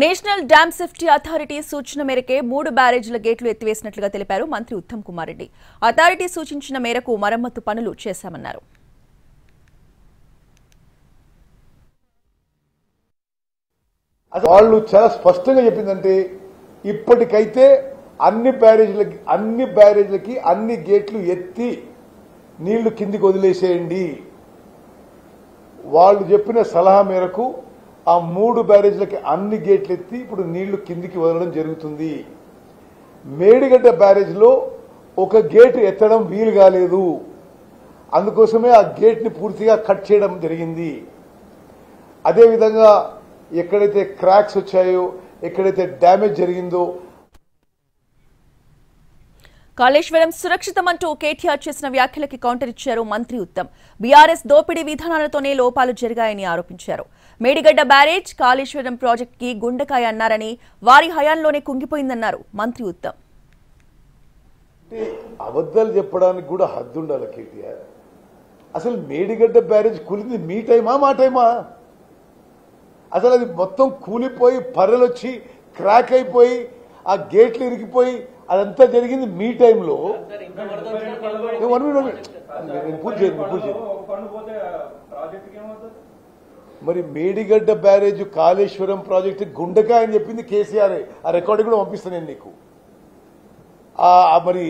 National dam safety authority సూచన మేరకే 3 బ్యారేజ్ల గేట్లు ఎత్తివేసినట్లుగా తెలిపారు మంత్రి ఉత్తమ్ కుమార్ రెడ్డి. అథారిటీ సూచించిన మేరకు మరమ్మతు పనులు చేశామన్నారు. వాళ్ళు చాలా స్పష్టంగా చెప్పిందంటే ఇప్పటికైతే అన్ని బ్యారేజ్లకి అన్ని గేట్లు ఎత్తి నీళ్లు కిందికి వదిలేసేయండి. వాళ్ళు చెప్పిన సలహా మేరకు ఆ 3 బ్యారేజ్లకి అన్ని గేట్లు ఎత్తి ఇప్పుడు నీళ్లు కిందికి వదలడం జరుగుతుంది. మేడిగడ్డ బ్యారేజ్లో ఒక గేటు ఎత్తడం వీలు కాలేదు. అందుకోసమే ఆ గేట్ని పూర్తిగా కట్ చేయడం జరిగింది. అదేవిధంగా ఎక్కడైతే క్రాక్స్ వచ్చాయో, ఎక్కడైతే డ్యామేజ్ జరిగిందో, కాళేశ్వరం సురక్షితమంటూ కేటీఆర్ చేసిన వ్యాఖ్యలకి కౌంటర్ ఇచ్చారు మంత్రి ఉత్తమ్. బీఆర్ఎస్ దోపిడీ విధానాలతోనే లోపాలు జరిగాయని ఆరోపించారు. మేడిగడ్డ బ్యారేజ్ కాళేశ్వరం ప్రాజెక్టుకి గుండెకాయ అన్నారని, వారి హయాంలోనే కుంగిపోయిందన్నారు మంత్రి ఉత్తమ్. అబద్ధాలు చెప్పడానికి కూడా హద్దు ఉండాలి కేటీఆర్. అసలు మేడిగడ్డ బ్యారేజ్ కూలింది మీ టైమా మా టైమా? అసలు అది మొత్తం కూలిపోయి పర్రెలొచ్చి క్రాక్ అయిపోయి ఆ గేట్లు ఇరిగిపోయి అదంతా జరిగింది మీ టైంలో. మరి మేడిగడ్డ బ్యారేజ్ కాళేశ్వరం ప్రాజెక్టు గుండెకాయ అని చెప్పింది కేసీఆర్. ఆ రికార్డు కూడా పంపిస్తాను నేను నీకు. మరి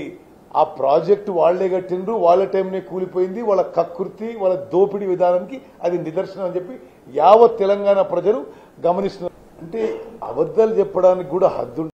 ఆ ప్రాజెక్టు వాళ్లే కట్టిండ్రు, వాళ్ళ టైంనే కూలిపోయింది. వాళ్ళ కకృతి, వాళ్ళ దోపిడీ విధానానికి అది నిదర్శనం అని చెప్పి యావత్ తెలంగాణ ప్రజలు గమనిస్తున్నారు. అంటే అబద్ధాలు చెప్పడానికి కూడా హద్దు